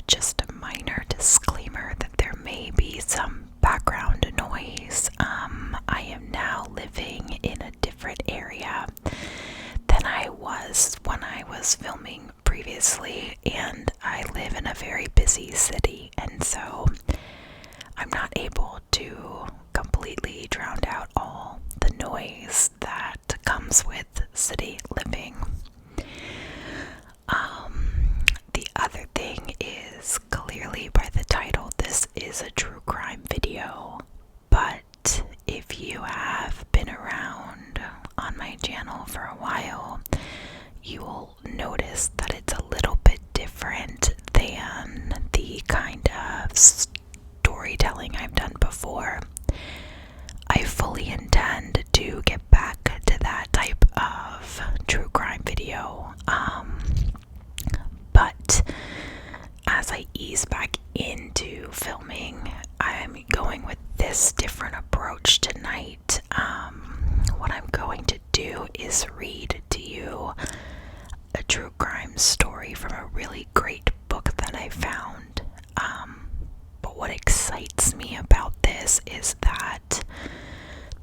just a minor disclaimer that there may be some background noise. I am now living in a different area than I was when I was filming previously, and I live in a very busy city, and so I'm not able to completely drown out all the noise that comes with city living. The other thing is, clearly by the title, this is a true crime video, but if you have been around on my channel for a while, you will notice that it's a little bit different than the kind of storytelling I've done before. I fully intend to get back to that type of true crime video, but as I ease back into filming, I'm going with this different approach tonight. What I'm going to do is read to you a true crime story from a really great book that I found. But what excites me about this is that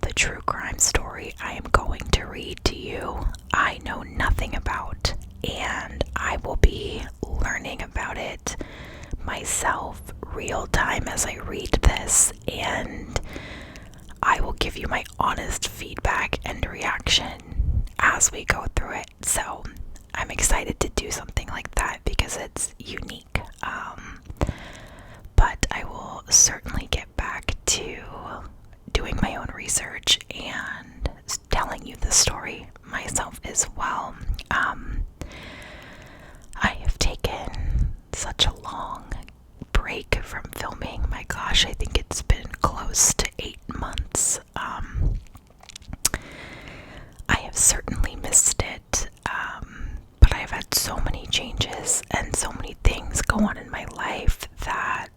the true crime story I am going to read to you, I know nothing about, and I will be learning about it myself real time as I read this, and I will give you my honest feedback and reaction as we go through it. So I'm excited to do something like that because it's unique. But I will certainly get back to doing my own research and telling you the story myself as well. I have taken such a long break from filming. My gosh, I think it's been close to 8 months. I have certainly missed it, but I've had so many changes and so many things go on in my life that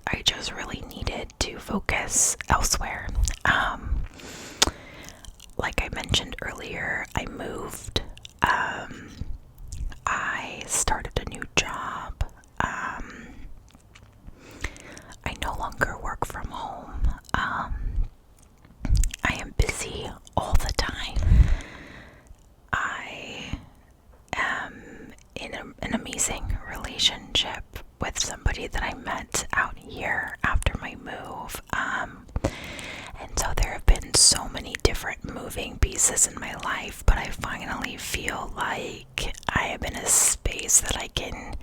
I just really needed to focus elsewhere. Like I mentioned earlier, I moved. I started a new job. I no longer work from home. I am busy all the time. I am in an amazing relationship with somebody that I met out here after my move. And so there have been so many different moving pieces in my life, but I finally feel like I am in a space that I can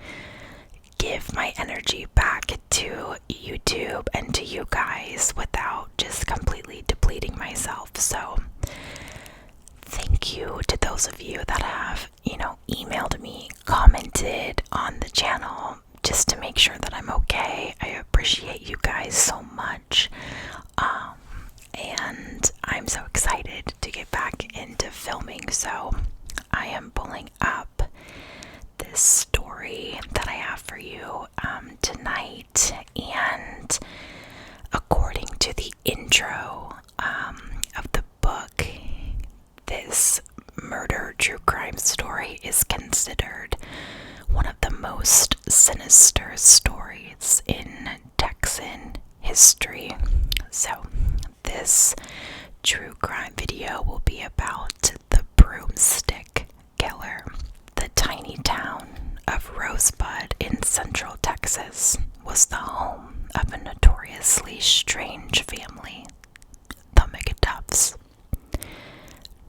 give my energy back to YouTube and to you guys without just completely depleting myself. So thank you to those of you that have, emailed me, commented on the channel just to make sure that I'm okay. I appreciate you guys so much. And I'm so excited to get back into filming. So I am pulling up this story that I have for you tonight, and according to the intro of the book, this murder true crime story is considered one of the most sinister stories in Texan history. So this true crime video will be about the Broomstick killer. The tiny town of Rosebud in central Texas was the home of a notoriously strange family, the Mcduffs.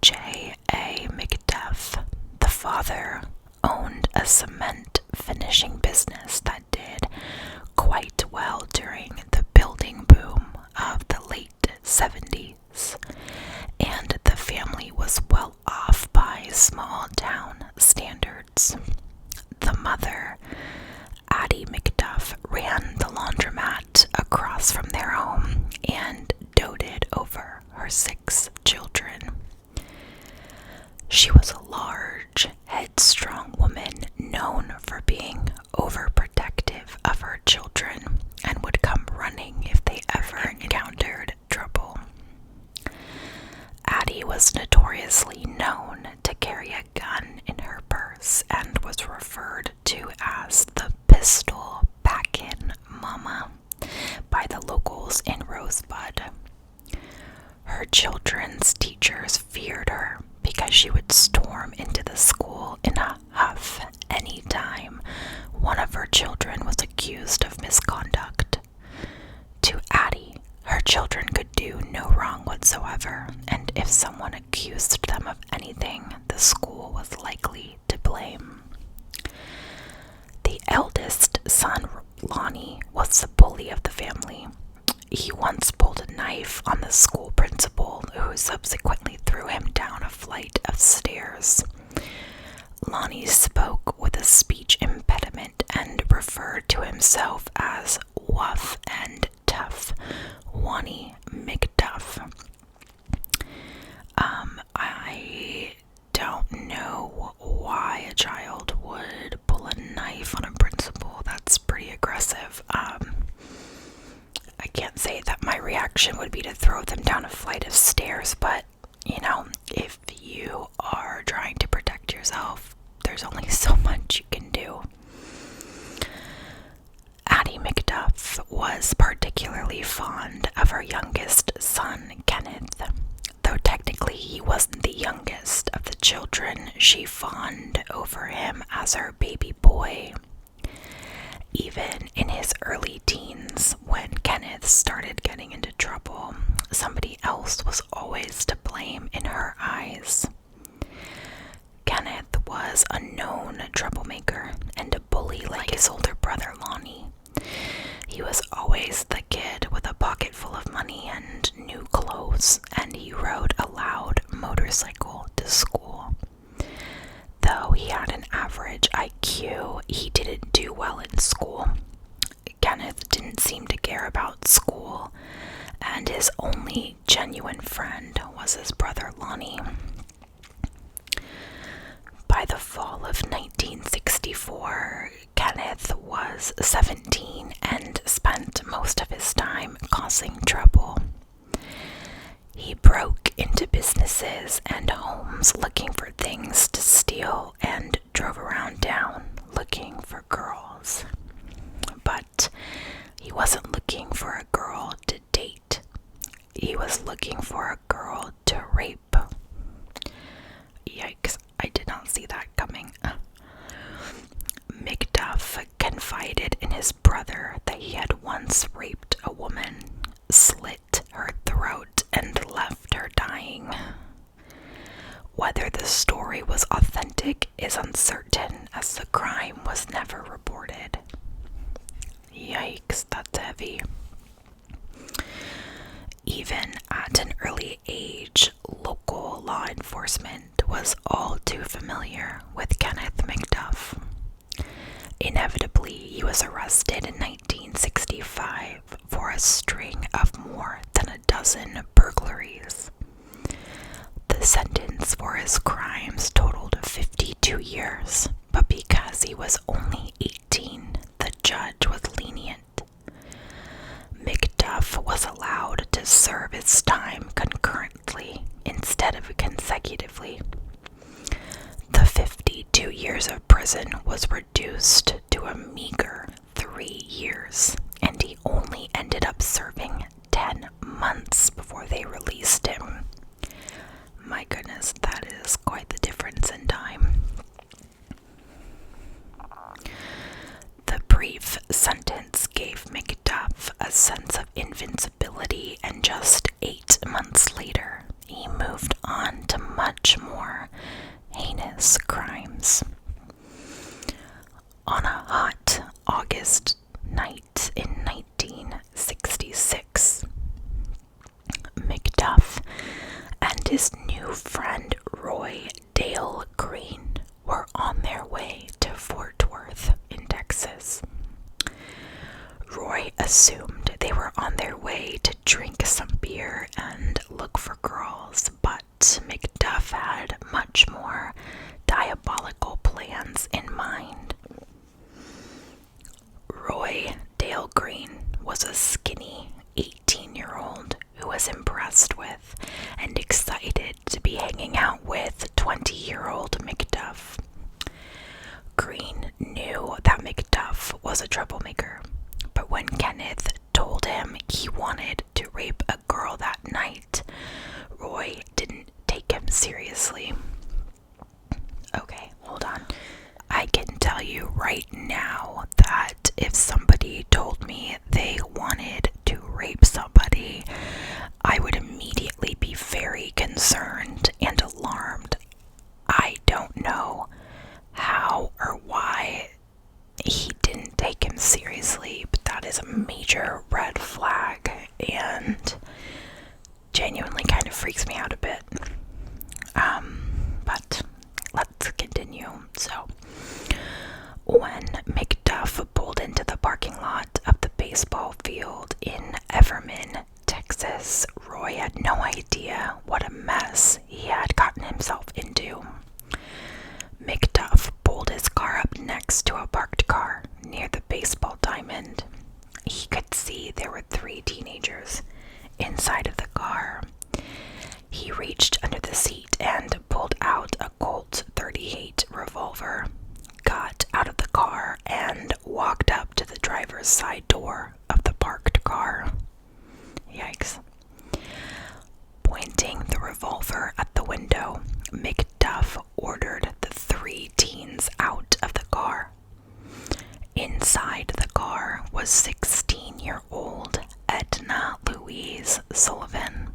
J.A. Mcduff, the father, owned a cement finishing business that did quite well during the building boom of the late 70s, and the family was well off by small town standards. The mother, Addie Mcduff, ran the laundromat across from their home and doted over her 6 children. She was a large, headstrong woman known for being overprotective time, one of her children was accused of misconduct. To Addie, her children could do no wrong whatsoever, and if someone accused them of anything, the school was likely to blame. The eldest son, Lonnie, was the bully of the family. He once pulled a knife on the school principal, who subsequently threw him down a flight of stairs. Lonnie spoke with a speech impediment and referred to himself as Wuff and Tough, Wani McDuff. I don't know why a child would pull a knife on a principal. That's pretty aggressive. I can't say that my reaction would be to throw them down a flight of stairs, but, if you are trying to protect yourself, there's only so much you can do. Addie McDuff was particularly fond of her youngest son, Kenneth. Though technically he wasn't the youngest of the children, she fawned over him as her baby boy. Even in his early teens, when Kenneth started getting into trouble, somebody else was always to blame in her eyes. Kenneth was a known troublemaker and a bully like his older brother Lonnie. He was always the kid with a pocket full of money and new clothes, and he rode a loud motorcycle to school. Though he had an average IQ, he didn't do well in school. Kenneth didn't seem to care about school, and his only genuine friend was his brother Lonnie. By the fall of 1964, Kenneth was 17 and spent most of his time causing trouble. He broke into businesses and homes looking for things to steal and drove around town looking for girls. But he wasn't looking for a girl to date. He was looking for a girl to rape. Yikes, I did not see that coming. McDuff confided in his brother that he had once raped a woman, slit her throat, and left her dying. Whether the story was authentic is uncertain, as the crime was never reported. Yikes, that's heavy. Even at an early age, local law enforcement was all too familiar with Kenneth Mcduff. Inevitably, he was arrested in 1965 for a string of more than a dozen burglaries. The sentence for his crimes totaled 52 years, but because he was only 18, the judge was lenient. McDuff was allowed to serve his time concurrently instead of consecutively. The 52 years of prison was reduced to a meager 3 years, and he only ended up serving 10 months before they released him. My goodness, that is quite the difference in time. The brief sentence gave McDuff a sense of invincibility, and just 8 months later, he moved on to much more heinous crimes. On a hot August night in 1966, McDuff and his new friend Roy Dale Green were on their way to Fort Worth in Texas. Roy assumed they were on their way to drink some beer and look for girls, but McDuff had much more diabolical plans in mind. Roy Dale Green was a skinny 18-year-old who was impressed with and excited to be hanging out with 20-year-old McDuff. Green knew that McDuff was a troublemaker, but when Kenneth told him he wanted to rape a girl that night, Roy didn't take him seriously. Okay, hold on. I can tell you next to a parked car near the baseball diamond. He could see there were 3 teenagers inside of the car. He reached under the seat and pulled out a Colt .38 revolver, got out of the car, and walked up to the driver's side door of the parked car. Yikes. Pointing the revolver at the window, Mcduff ordered the 3 teens out of the car. Inside the car was 16-year-old Edna Louise Sullivan,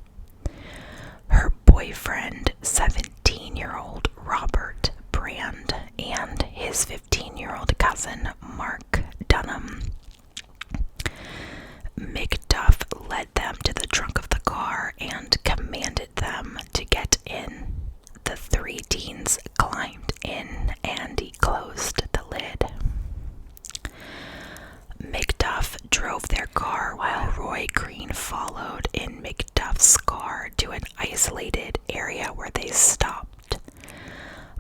her boyfriend, 17-year-old Robert Brand, and his 15-year-old cousin, Mark Dunham. Mcduff led them to the trunk of the car and commanded them to get in. The 3 teens climbed in and he closed the lid. Mcduff drove their car while Roy Green followed in Mcduff's car to an isolated area where they stopped.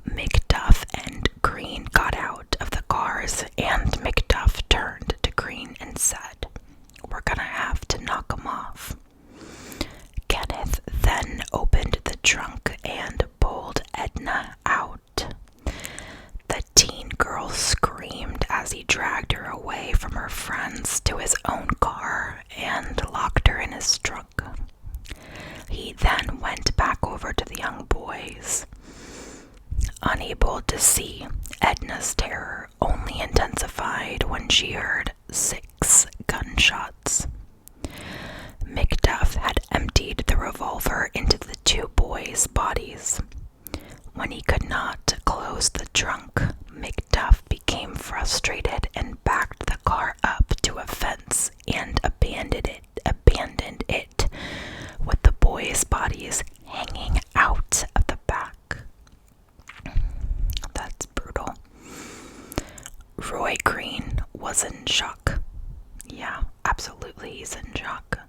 Mcduff and Green got out of the cars and Mcduff turned to Green and said, "We're gonna have to knock 'em off." Kenneth then opened the trunk and pulled Edna out. The teen girl screamed as he dragged her away from her friends to his own car and locked her in his trunk. He then went back over to the young boys. Unable to see, Edna's terror only intensified when she heard 6 gunshots. Mcduff had emptied the revolver into the 2 boys' bodies. When he could not close the trunk, Mcduff became frustrated and backed the car up to a fence and abandoned it with the boys' bodies hanging out of the back. That's brutal. Roy Green was in shock. Yeah, absolutely, he's in shock.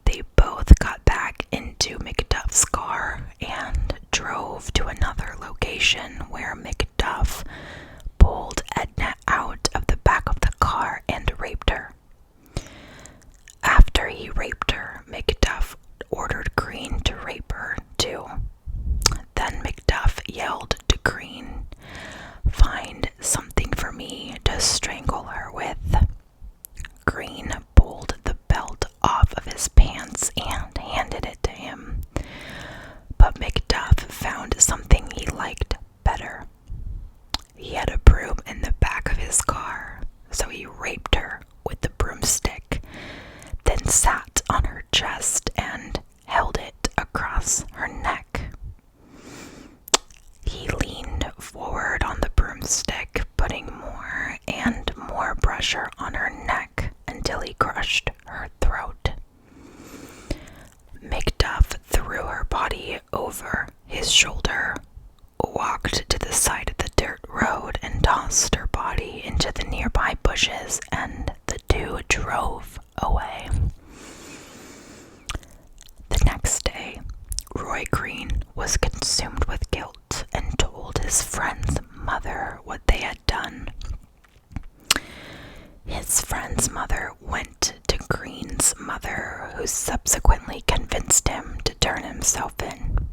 They both got back into Mcduff's car and drove to another location where Mcduff pulled Edna out of the back of the car and raped her. After he raped her, Mcduff ordered Green to rape her too. Then Mcduff yelled to Green, "Find something for me to strangle her with." Green pulled the belt off of his pants and handed it to him. But Mcduff found something he liked better. He had a broom in the back of his car, so he raped her with the broomstick, then sat on her chest and held it across her neck. He leaned forward on the broomstick, putting more and more pressure on her neck until he crushed her throat. Mcduff threw her body over his shoulder, walked to the side of the dirt road and tossed her body into the nearby bushes, and the 2 drove away. The next day, Roy Green was consumed with guilt and told his friend's mother what they had done. His friend's mother went to Green's mother, who subsequently convinced him to turn himself in.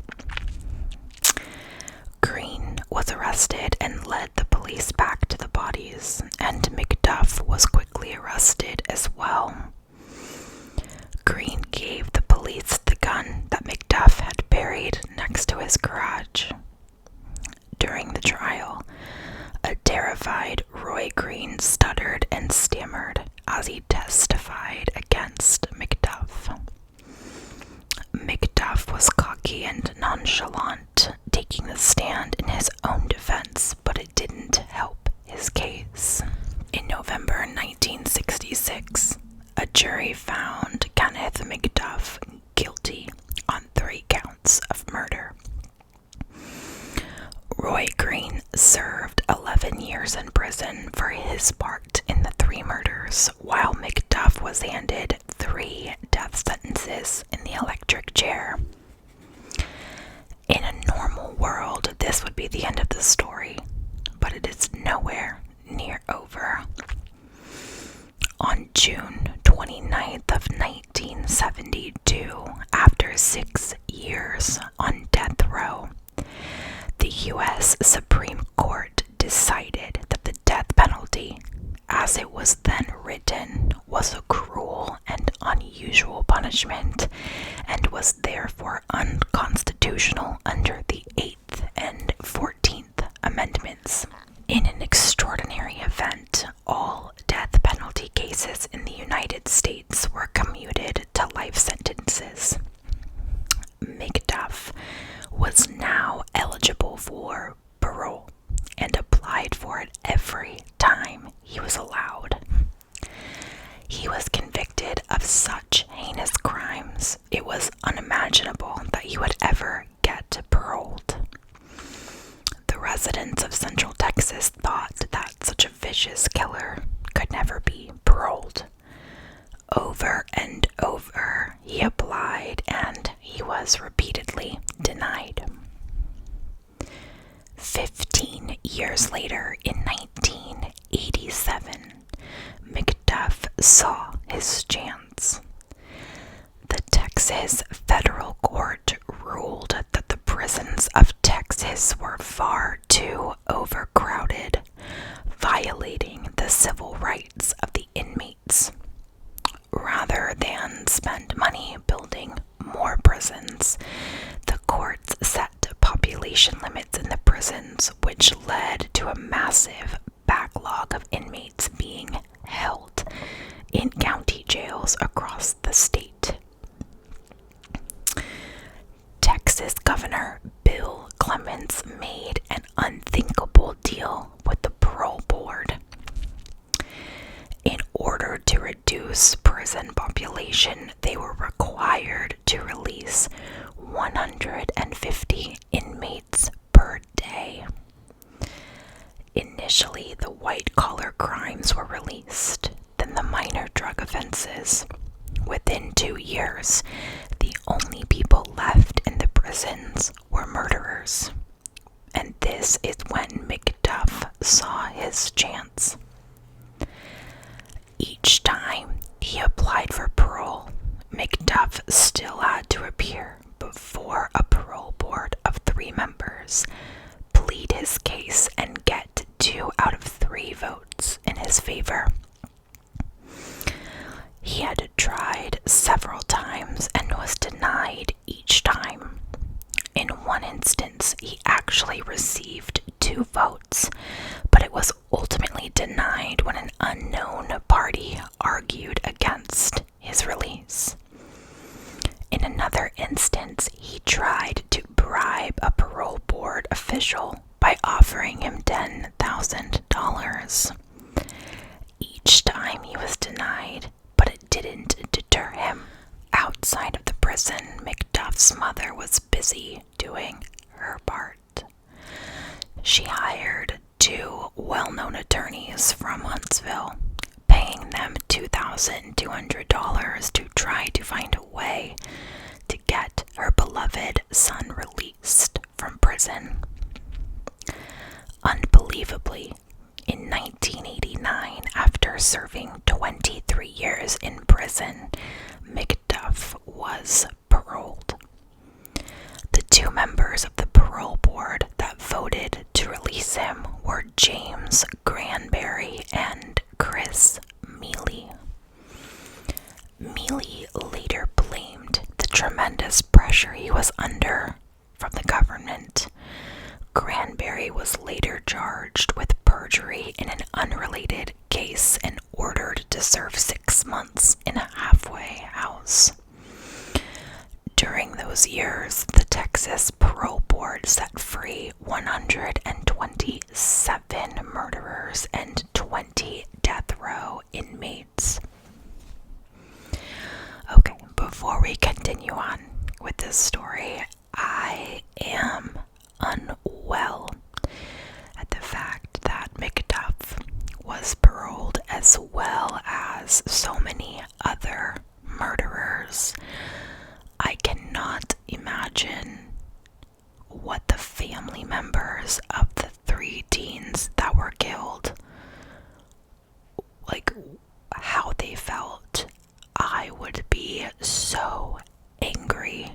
Green was arrested and led the police back to the bodies, and Mcduff was quickly arrested as well. Green gave the police the gun that Mcduff had buried next to his garage. During the trial, a terrified Roy Green stuttered and stammered as he testified against Mcduff. Mcduff was cocky and nonchalant, taking the stand in his own defense, but it didn't help his case. In November 1966, a jury found Kenneth Mcduff guilty on 3 counts of murder. Roy Green served 11 years in prison for his part in the 3 murders, while Mcduff was handed 3 death sentences in the electric chair. In a normal world, this would be the end of the story, but it is nowhere as it was then written, was a cruel and unusual punishment, and was therefore unconstitutional under the 8th and 14th Amendments. In an extraordinary event, all death penalty cases in the United States were commuted to life sentences. Mcduff was now eligible for parole and applied for it every time he was allowed. He was convicted of such heinous crimes, it was unimaginable that he would ever get paroled. The residents of Central Texas thought that such a vicious killer could never be paroled. Over and over he applied, and he was repeatedly denied. 15 years later, in 1987, Mcduff saw his chance. The Texas federal court ruled that the prisons of Texas were far too overcrowded, violating the civil rights of the inmates. Rather than spend money building more prisons, the courts set population limits in the prisons, which led to a massive backlog of inmates being held in county jails across the state. Texas Governor Bill Clements made an unthinkable deal with the parole board. In order to reduce prison population, they were required to release 150 inmates per day. Initially, the white-collar crimes were released, then the minor drug offenses. Within 2 years, the only people left in the prisons were murderers. And this is when Mcduff saw his chance. Each time he applied for parole, Mcduff still had to appear before a parole board of 3 members, plead his case, and get 2 out of 3 votes in his favor. He had tried several times and was denied each time. In one instance, he actually received 2 votes, but it was ultimately denied when an unknown party argued against his release. In another instance, he tried to bribe a parole board official by offering him $10,000. Each time he was denied, but it didn't deter him. Outside of the prison, Mcduff's mother was busy doing her part. She hired 2 well-known attorneys from Huntsville, paying them $2,200 to try to find a way to get her beloved son released from prison. Unbelievably, in 1989, after serving 23 years in prison, Mcduff was paroled. The 2 members of the parole board that voted to release him were James Granberry and Chris Mealy. Mealy later blamed the tremendous pressure he was under from the government. Granberry was later charged with perjury in an unrelated case and ordered to serve 6 months in a halfway house. During those years, the Texas Parole Board set free 127 murderers and 20 death row inmates. Okay, before we continue on with this story, I am unwell at the fact that Mcduff was paroled, as well as so many other murderers. I cannot imagine what the family members of the 3 teens that were killed, how they felt. I would be so angry.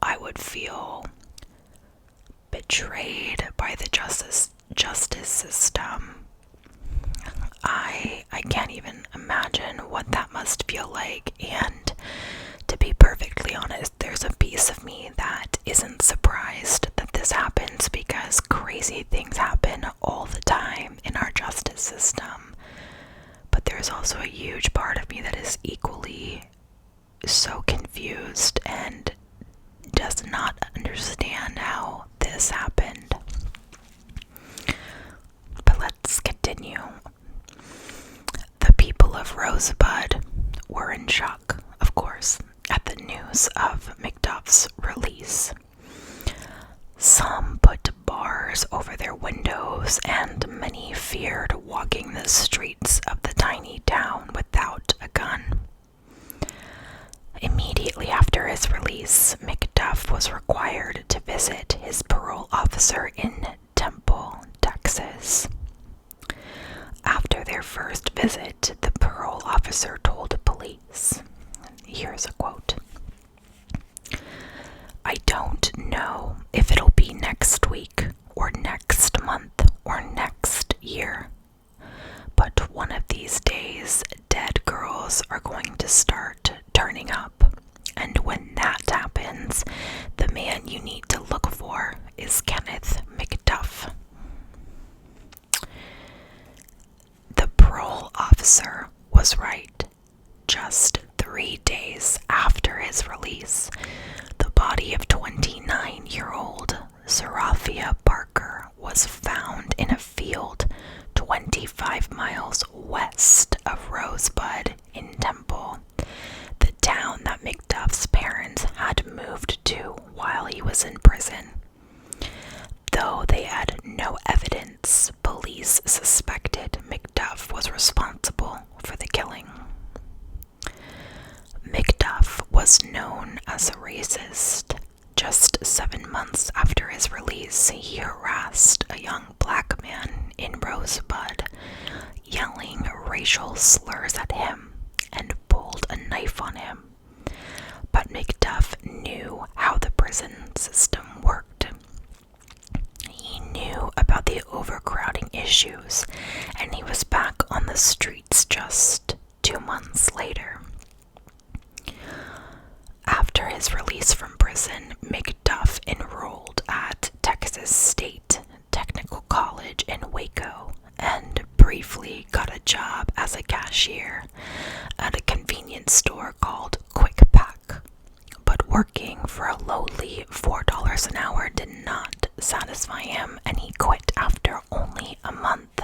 I would feel betrayed by the justice system. I what that must feel like, and to be perfectly honest, there's a piece of me that isn't surprised that this happens because crazy things happen all the time in our justice system. But there's also a huge part of me that is equally so confused and does not understand how this happened. But let's continue. The people of Rosebud were in shock, of course, at the news of Mcduff's release. Some put bars over their windows, and many feared walking the streets of the tiny town without a gun. Immediately after his release, Mcduff was required to visit his parole officer in Temple, Texas. After their first visit, the parole officer told police, here's a quote, "I don't know if it'll be next week or next month or next year, but one of these days dead girls are going to start turning up, and when that happens, the man you need to look for is Kenneth Mcduff." The parole officer was right. Just 3 days after his release, the body of 29-year-old Seraphia Parker was found in a field 25 miles west of Rosebud in Temple, the town that Mcduff's parents had moved to while he was in prison. Though they had no evidence, police suspected Mcduff was responsible for the killing. Mcduff was known as a racist. Just 7 months after his release, he harassed a young black man in Rosebud, yelling racial slurs at him and pulled a knife on him. But Mcduff knew how the prison system worked. He knew about the overcrowding issues, and he was back on the streets just 2 months later. After his release from prison, Mcduff enrolled at Texas State Technical College in Waco and briefly got a job as a cashier at a convenience store called Quick Pack. But working for a lowly $4 an hour did not satisfy him, and he quit after only a month.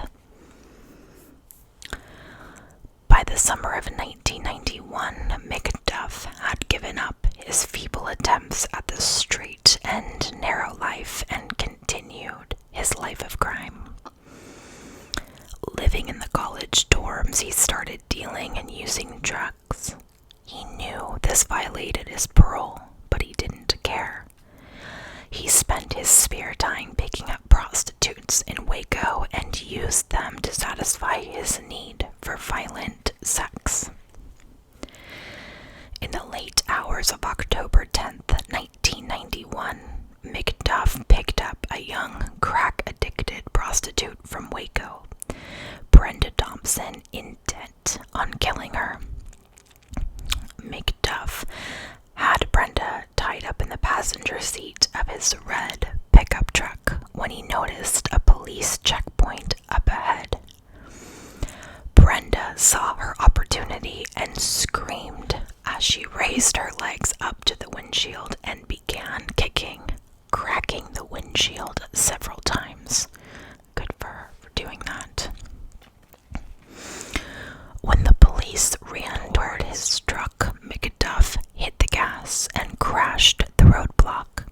By the summer of 1991, Mcduff had given up his feeble attempts at the straight and narrow life and continued his life of crime. Living in the college dorms, he started dealing and using drugs. He knew this violated his parole, but he didn't care. He spent his spare time picking up prostitutes in Waco and used them to satisfy his need for violent sex. In the late hours of October 10th, 1991, Mcduff picked up a young crack-addicted prostitute from Waco, Brenda Thompson, intent on killing her. Mcduff had Brenda tied up in the passenger seat of his red pickup truck when he noticed a police checkpoint up ahead. Brenda saw her opportunity and screamed as she raised her legs up to the windshield and began kicking, cracking the windshield several times. Good for her for doing that. When the police ran toward his truck, Mcduff hit the gas and crashed the roadblock.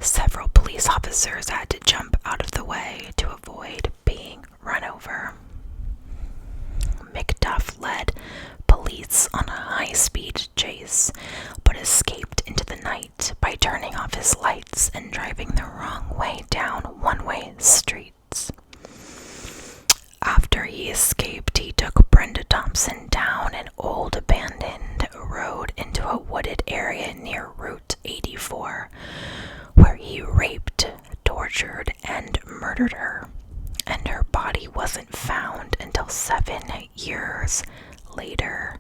Several police officers had to jump out of the way to avoid being run over. Mcduff led police on a high-speed chase, but escaped into the night by turning off his lights and driving the wrong way down one-way streets. After he escaped, he took Brenda Thompson down an old abandoned road into a wooded area near Route 84, where he raped, tortured, and murdered her, and her body wasn't found until 7 years later.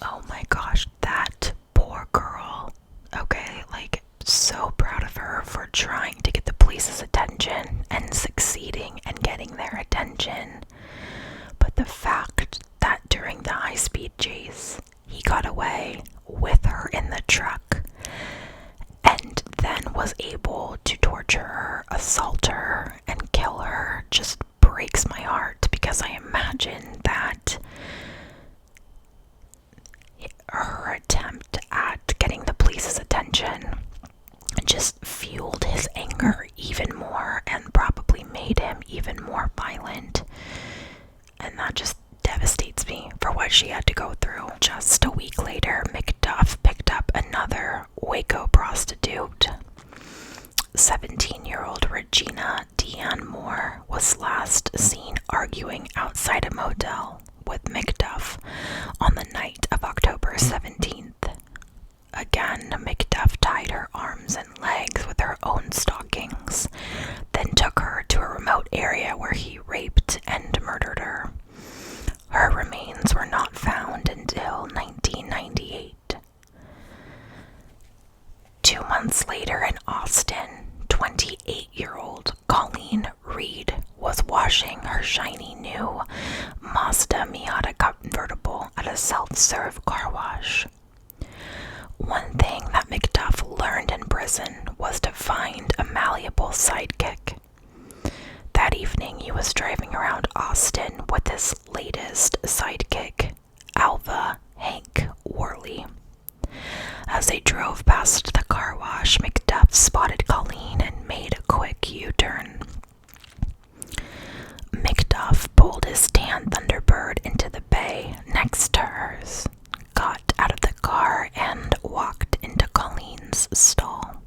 Oh my gosh, that poor girl. Okay, like, so proud of her for trying to get the police's attention and succeeding and getting their attention. But the fact that during the high-speed chase, he got away with her in the truck and then was able to torture her, assault her, and kill her just breaks my heart, because I imagine that her attempt at getting the police's attention just fueled his anger even more and probably made him even more violent. And that just devastates me for what she had to go through. Just a week later, Mcduff picked up another Waco prostitute. 17-year-old Regina Diane Moore was last seen arguing outside a motel with Mcduff on the night of October 17th. Again, Mcduff tied her arms and legs with her own stockings, then took her to a remote area where he raped and murdered her. Her remains were not found until 1998. 2 months later in Austin, 28-year-old Colleen Reed was washing her shiny new Mazda Miata convertible at a self-serve car wash. One thing that Mcduff learned in prison was to find a malleable sidekick. That evening, he was driving around Austin with his latest sidekick, Alva Hank Worley. As they drove past the car wash, Mcduff spotted Colleen and made a quick U-turn. Mcduff pulled his tan Thunderbird into the bay next to hers, got out of the car, and walked into Colleen's stall.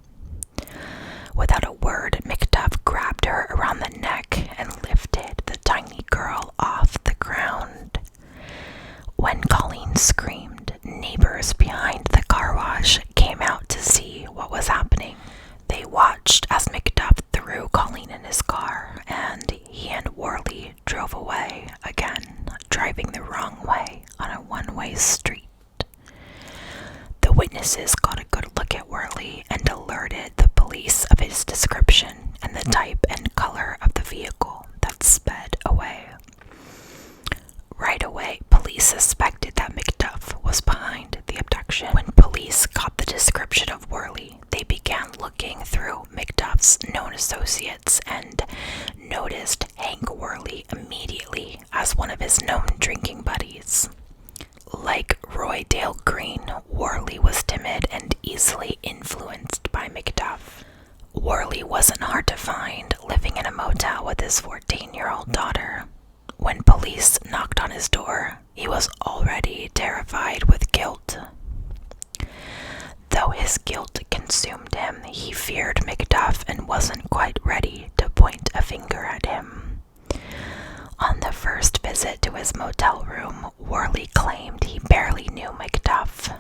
Without a word, Mcduff grabbed her around the neck and lifted the tiny girl off the ground. When Colleen screamed, neighbors behind the car wash came out to see what was happening. They watched as Mcduff threw Colleen in his car, and he and Worley drove away, again, driving the wrong way on a one-way street. The witnesses got a good look at Worley and alerted the police of his description and the type and color of the vehicle that sped away. Right away, police suspected that Mcduff was behind the abduction. When police got the description of Worley, they began looking through Mcduff's known associates and noticed Hank Worley immediately as one of his known drinking buddies. Like Roy Dale Green, Worley was timid and easily influenced by Mcduff. Worley wasn't hard to find, living in a motel with his 14-year-old daughter. When police knocked on his door, he was already terrified with guilt. Though his guilt consumed him, he feared Mcduff and wasn't quite ready to point a finger at him. On the first visit to his motel room, Worley claimed he barely knew Mcduff.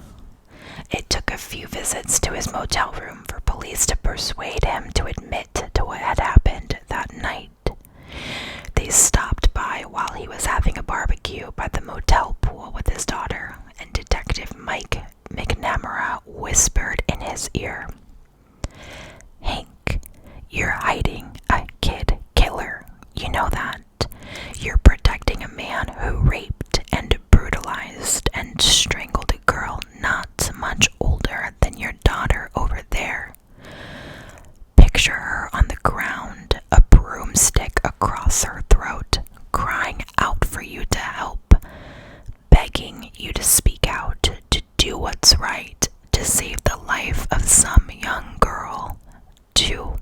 It took a few visits to his motel room for police to persuade him to admit to what had happened that night. They stopped by while he was having a barbecue by the motel pool with his daughter, and Detective Mike McNamara whispered in his ear, "Hank, you're hiding a kid killer. You know that. You're protecting a man who raped and brutalized and strangled a girl not much older than your daughter over there. Picture her on the ground, a broomstick across her throat, crying out for you to help, begging you to speak out, to do what's right, to save the life of some young girl, too."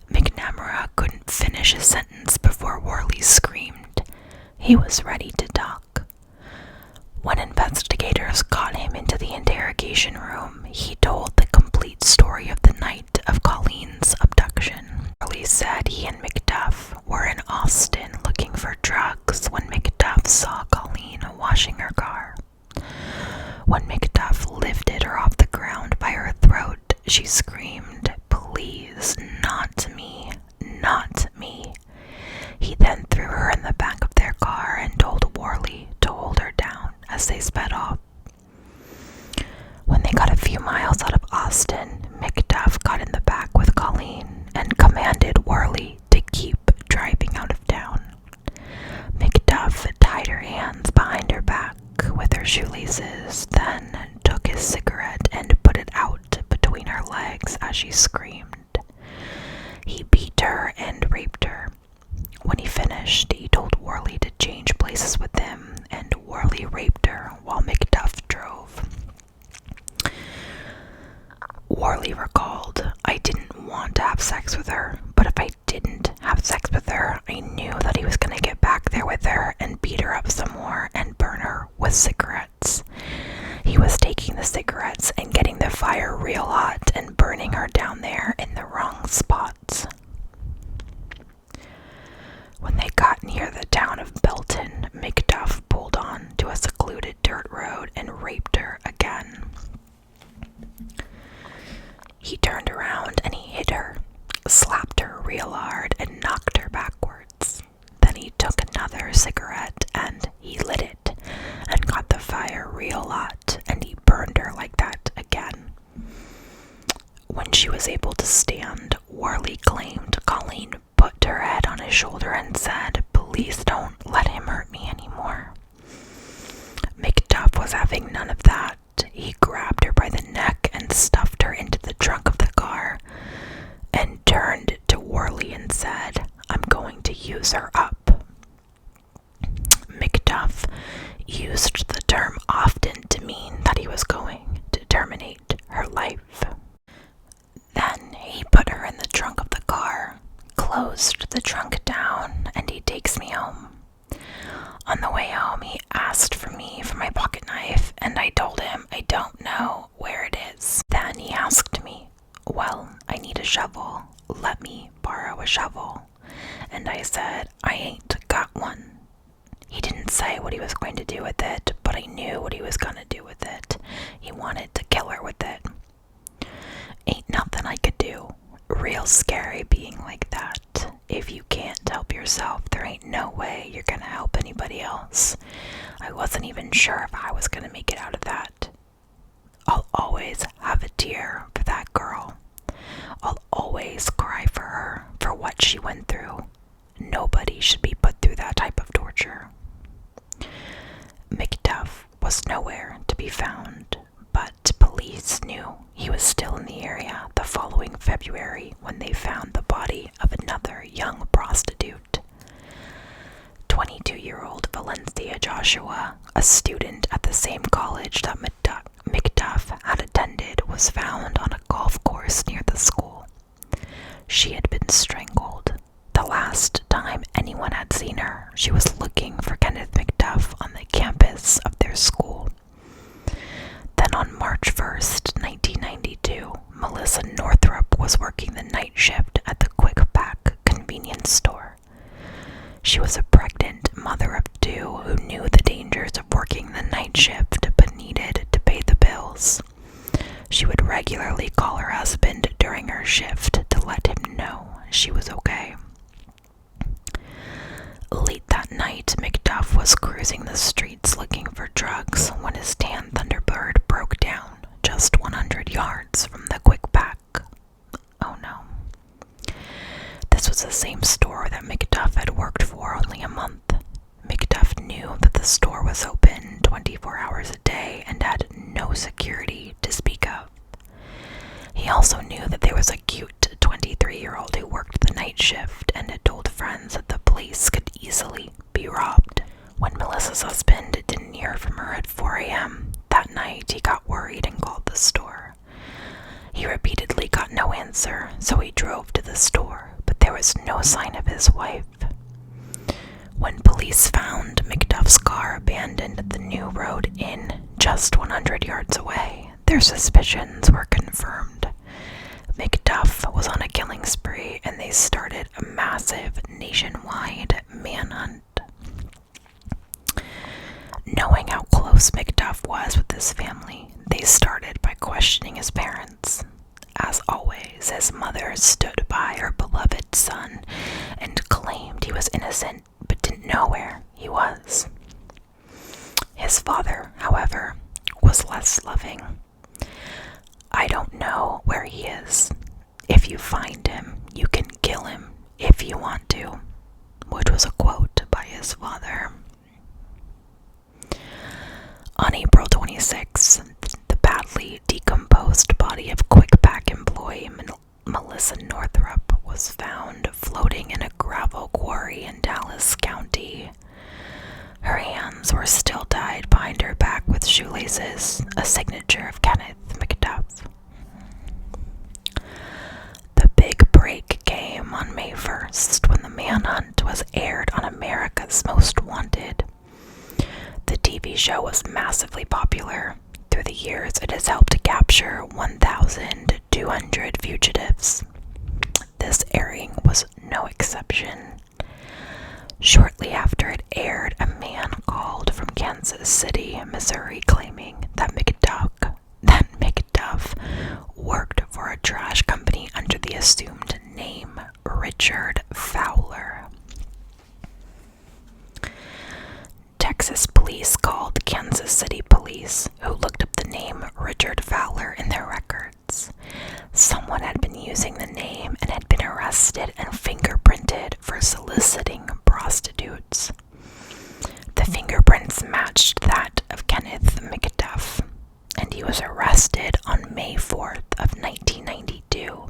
McNamara couldn't finish a sentence before Worley screamed. He was ready to talk. When investigators got him into the interrogation room, he told the complete story of the night of Colleen's abduction. Worley said he and Mcduff were in Austin looking for drugs when Mcduff saw Colleen washing her car. When Mcduff lifted her off the ground by her throat, she screamed, "Please, not me, not me." He then threw her in the back of their car and told Worley as they sped off. When they got a few miles out of Austin, Mcduff got in the back with Colleen and commanded Worley to keep driving out of town. Mcduff tied her hands behind her back with her shoelaces, then took his cigarette and put it out between her legs as she screamed. He beat her and raped her. When he finished, he told Worley to change places with him, and Worley raped her while Mcduff drove. Worley recalled, "I didn't want to have sex with her, but if I didn't have sex with her, I knew that he was going to get back there with her and beat her up some more and burn her with cigarettes. He was taking the cigarettes and getting the fire real hot and burning her down there in the wrong spots." When they got near the town of Belton, Mcduff pulled on to a secluded dirt road and raped her again. He turned around and he hit her, slapped her real hard, and knocked her backwards. Then he took another cigarette and he lit it and got the fire real hot, and he burned her like that again. When she was able to stand, Worley claimed Colleen put her head on his shoulder and said, "Please don't let him hurt me anymore." Mcduff was having none of that. He grabbed her by the neck and stuffed her into the trunk of the car and turned to Worley and said, "I'm going to use her up." Mcduff used the term often to mean that he was going to terminate her life. Then he put her in the trunk of the car, closed the trunk down, and he takes me home. On the way home, he asked for me for my pocket knife, and I told him I don't know where it is. Then he asked me, "Well, I need a shovel. Let me borrow a shovel." And I said, "I ain't got one." He didn't say what he was going to do with it, but I knew what he was going to do with it. He wanted to kill her with it. Ain't nothing I could do. Real scary being like that. If you can't help yourself, there ain't no way you're gonna help anybody else. I wasn't even sure if I was gonna make it out of that. I'll always have a tear for that girl. I'll always cry for her, for what she went through. Nobody should be put through that type of torture. Mcduff was nowhere to be found, but police knew he was still in the area the following February when they found the body of another young prostitute. 22-year-old Valencia Joshua, a student at the same college that Mcduff had attended, was found on a golf course near the school. She had been strangled. The last time anyone had seen her, she was looking for Kenneth Mcduff on the campus of their school. Then on March 1st, 1992, Melissa Northrup was working the night shift at the Quick Pack convenience store. She was a pregnant mother of two who knew the dangers of working the night shift but needed to pay the bills. She would regularly call her husband during her shift to let him know she was okay. Late that night, Mcduff was cruising the streets looking for drugs when his tan Thunderbird broke down just 100 yards from the Quick Pack. Oh no. This was the same store that Mcduff had worked for only a month. Mcduff knew that the store was open 24 hours a day and had no security to speak of. He also knew that there was a cute 23-year-old who worked the night shift and had told friends that the place could easily be robbed. When Melissa's husband didn't hear from her at 4 a.m. that night, he got worried and called the store. He repeatedly got no answer, so he drove to the store, but there was no sign of his wife. When police found Mcduff's car abandoned at the New Road Inn, just 100 yards away, their suspicions were confirmed. Mcduff was on a killing spree, and they started a massive nationwide manhunt. Knowing how close Mcduff was with his family, they started by questioning his parents. As always, his mother stood by her beloved son and claimed he was innocent but didn't know where he was. His father his father. On April 26, the badly decomposed body of Quick-Pack employee Melissa Northrup was found floating in a gravel quarry in Dallas County. Her hands were still tied behind her back with shoelaces, a signature of Kenneth Mcduff. The big break came on May 1st when the manhunt was aired on America's Most Wanted. The TV show was massively popular. Through the years, it has helped to capture 1,200 fugitives. This airing was no exception. Shortly after it aired, a man called from Kansas City, Missouri, claiming that Mcduff worked for a trash company under the assumed name Richard Fowler. Texas police called Kansas City police, who looked up the name Richard Fowler in their records. Someone had been using the name and had been arrested and fingerprinted for soliciting prostitutes. The fingerprints matched that of Kenneth Mcduff, and he was arrested on May 4th of 1992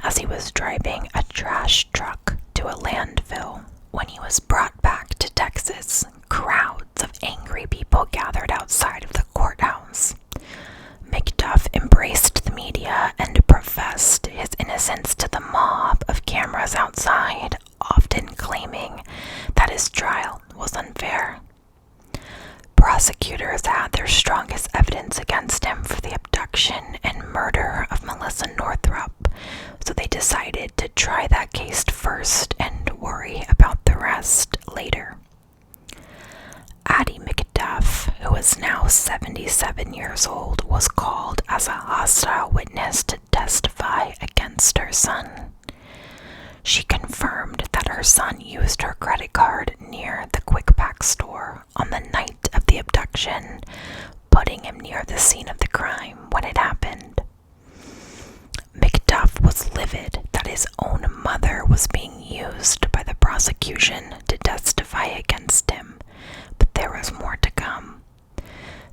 as he was driving a trash truck to a landfill. When he was brought back to Texas, crowds of angry people gathered outside of the courthouse. Mcduff embraced the media and professed his innocence to the mob of cameras outside, often claiming that his trial was unfair. Prosecutors had their strongest evidence against him for the abduction and murder of Melissa Northrup, so they decided to try that case first and worry about the rest later. Addie Mcduff, who is now 77 years old, was called as a hostile witness to testify against her son. She confirmed that her son used her credit card near the Quick-Pack store on the night of the abduction, putting him near the scene of the crime when it happened. Mcduff was livid that his own mother was being used by the prosecution to testify against him, but there was more to come.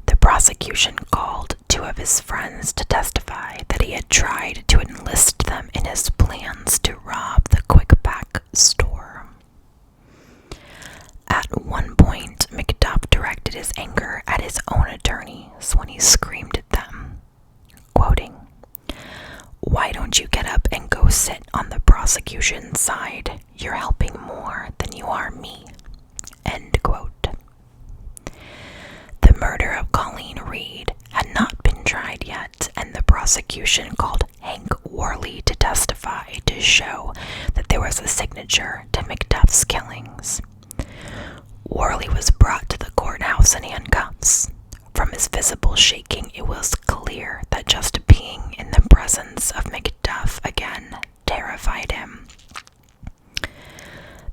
The prosecution called two of his friends to testify that he had tried to enlist them in his plans to rob the Quick-Pack store. At one point, Mcduff directed his anger at his own attorneys when he screamed at them, quoting, "Why don't you get up and go sit on the prosecution's side? You're helping more than you are me." End quote. The murder of Colleen Reed had not been tried yet, and the prosecution called Hank Worley to testify to show that there was a signature to Mcduff's killings. Worley was brought to the courthouse in handcuffs. From his visible shaking, it was clear that just being in the presence of Mcduff again terrified him.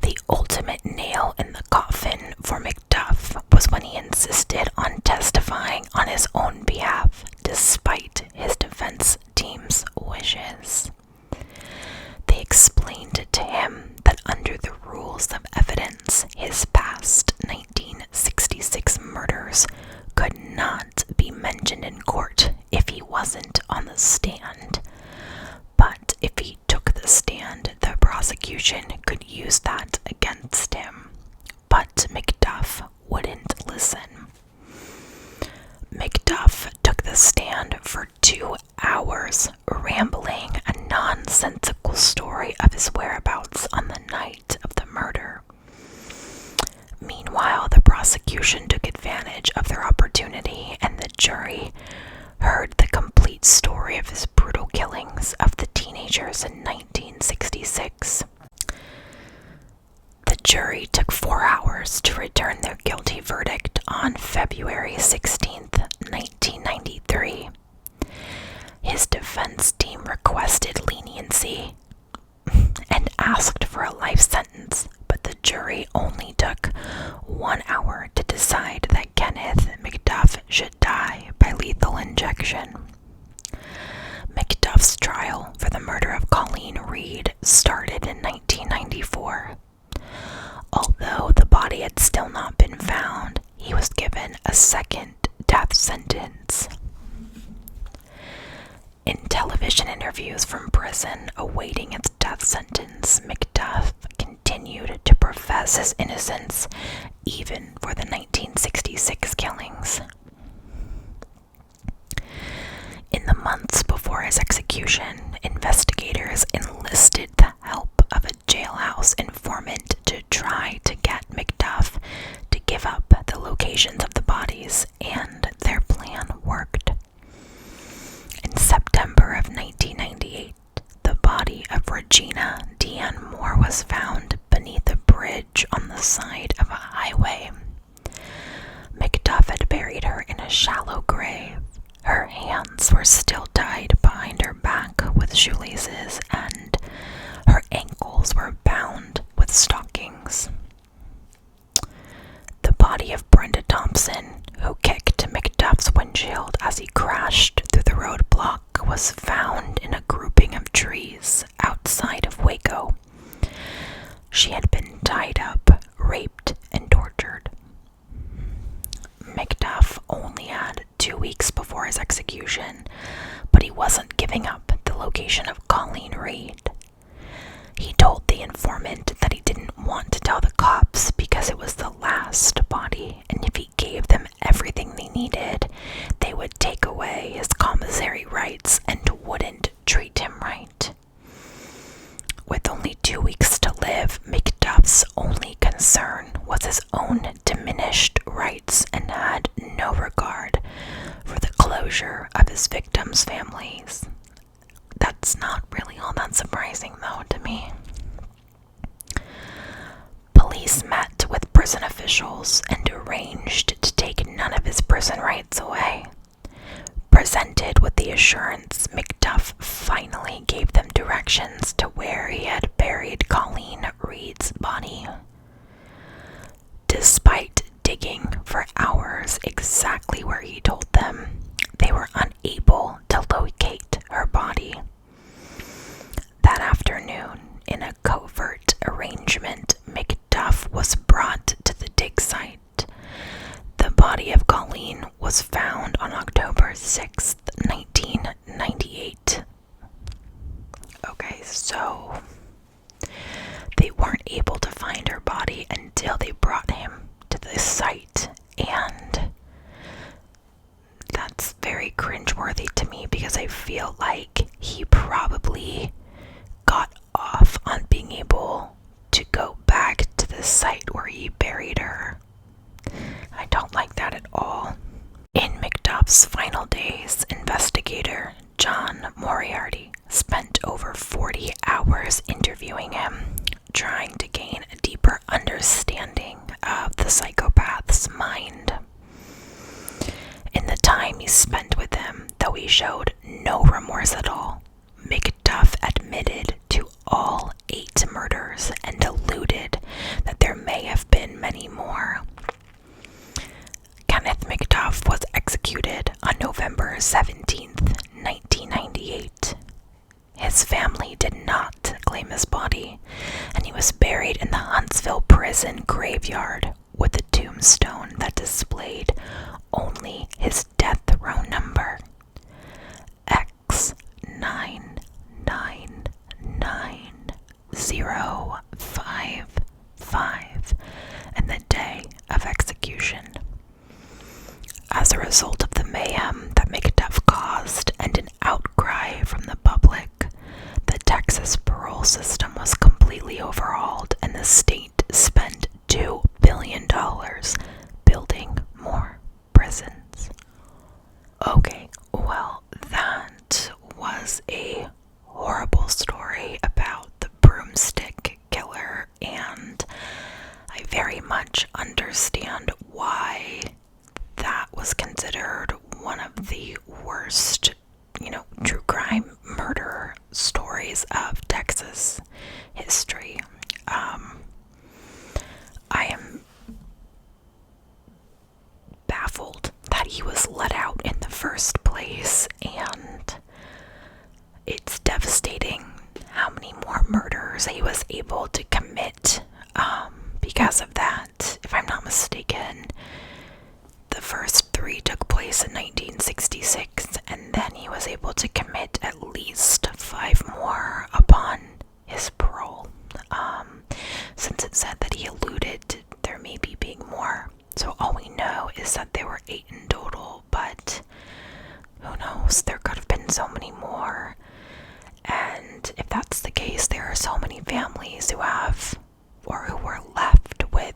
The ultimate nail in the coffin for Mcduff was when he insisted on testifying on his own behalf, despite his defense team's wishes. They explained to him that under the rules of evidence, his past 1966 murders could not be mentioned in court if he wasn't on the stand. But if he took the stand, the prosecution could use that against him. But Mcduff wouldn't listen. Mcduff took the stand for 2 hours, rambling a nonsensical story of his whereabouts on the night of the murder. Meanwhile, the prosecution took advantage of their opportunity, and the jury heard the complete story of his brutal killings of the teenagers in 1966. The jury took 4 hours to return their guilty verdict on February 16th, 1993. His defense team requested leniency and asked for a life sentence, but the jury only took 1 hour to decide that Kenneth Mcduff should die by lethal injection. Mcduff's trial for the murder of Colleen Reed started in 1994. Although the body had innocence, even for the 1966 killings. In the months before his execution, investigators enlisted the help of a jailhouse informant to try to get Mcduff to give up the locations of the bodies, and their plan worked. In September of 1998, the body of Regina Diane Moore was found beneath a bridge on the side of a highway. Mcduff had buried her in a shallow grave. Her hands were still tied behind her back with shoelaces, and her ankles were bound with stockings. The body of Brenda Thompson, who kicked Mcduff's windshield as he crashed through the roadblock, was found in a grouping of trees outside of Waco. She had been tied up, raped, and tortured. Mcduff only had 2 weeks before his execution, but he wasn't giving up the location of Colleen Reed. He told the informant that he didn't want to tell the cops because it was the last body, and if he gave them everything they needed, they would take away his commissary rights and wouldn't treat him right. With only 2 weeks to live, Mcduff's only concern was his own diminished rights and had no regard for the closure of his victims' families. That's not really all that surprising, though, to me. Police met with prison officials and arranged to take none of his prison rights away. Presented with the assurance, Mcduff finally gave them directions to where he had buried Colleen Reed's body. Despite digging for hours exactly where he told them, they were unable to locate her body. That afternoon, in a covert arrangement, Mcduff was brought to the dig site. The body of Colleen was found on October 6th, 1998. Okay, so they weren't able to find her body until they brought him to the site, and that's very cringeworthy to me because I feel like he probably got off on being able to go back to the site where he buried her. I don't like that at all. In Mcduff's final days, investigator John Moriarty spent over 40 hours interviewing him, trying to gain a deeper understanding of the psychopath's mind. In the time he spent with him, though he showed no remorse at all, Mcduff admitted to all 8 murders and alluded that there may have been many more. Kenneth Mcduff was executed on November 17th, 1998. His family did not claim his body, and he was buried in the Huntsville prison graveyard with a tombstone that displayed only his death row number, X9999055, and the day of execution. As a result of the mayhem that Mcduff caused and an outcry from the public, the Texas parole system was completely overhauled and the state spent $2 billion building more prisons. Okay, well, that was a horrible story about the Broomstick killer, and I very much understand why that was considered one of the worst, true crime murder stories of Texas history. I am baffled that he was let out in the first place, and it's devastating how many more murders he was able to commit because of that. If I'm not mistaken, the first 3 took place in 1966, and then he was able to commit at least 5 more upon his parole, since it said that he alluded 8 in total, but who knows? There could have been so many more. And if that's the case, there are so many families who have, or who were left with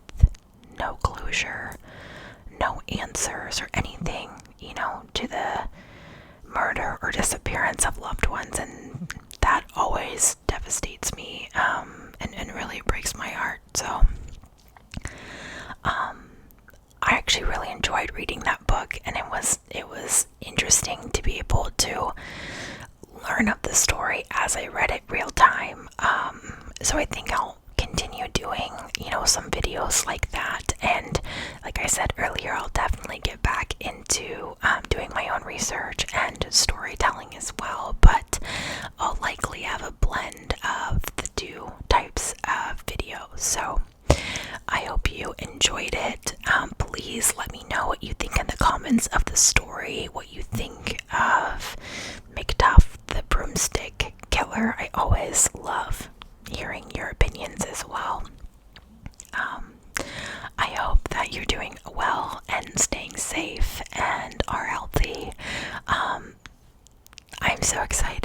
no closure, no answers or anything, to the murder or disappearance of loved ones, and that always devastates me, and really breaks my heart. So, I actually really enjoyed reading that book, and it was interesting to be able to learn of the story as I read it real time. So I think I'll continue doing, some videos like that, and like I said earlier, I'll definitely get back into doing my own research and storytelling as well, but I'll likely have a blend of the two types of videos. So I hope you enjoyed it. Please let me know what you think in the comments of the story, what you think of Mcduff, the Broomstick Killer. I always love hearing your opinions as well. I hope that you're doing well and staying safe and are healthy. I'm so excited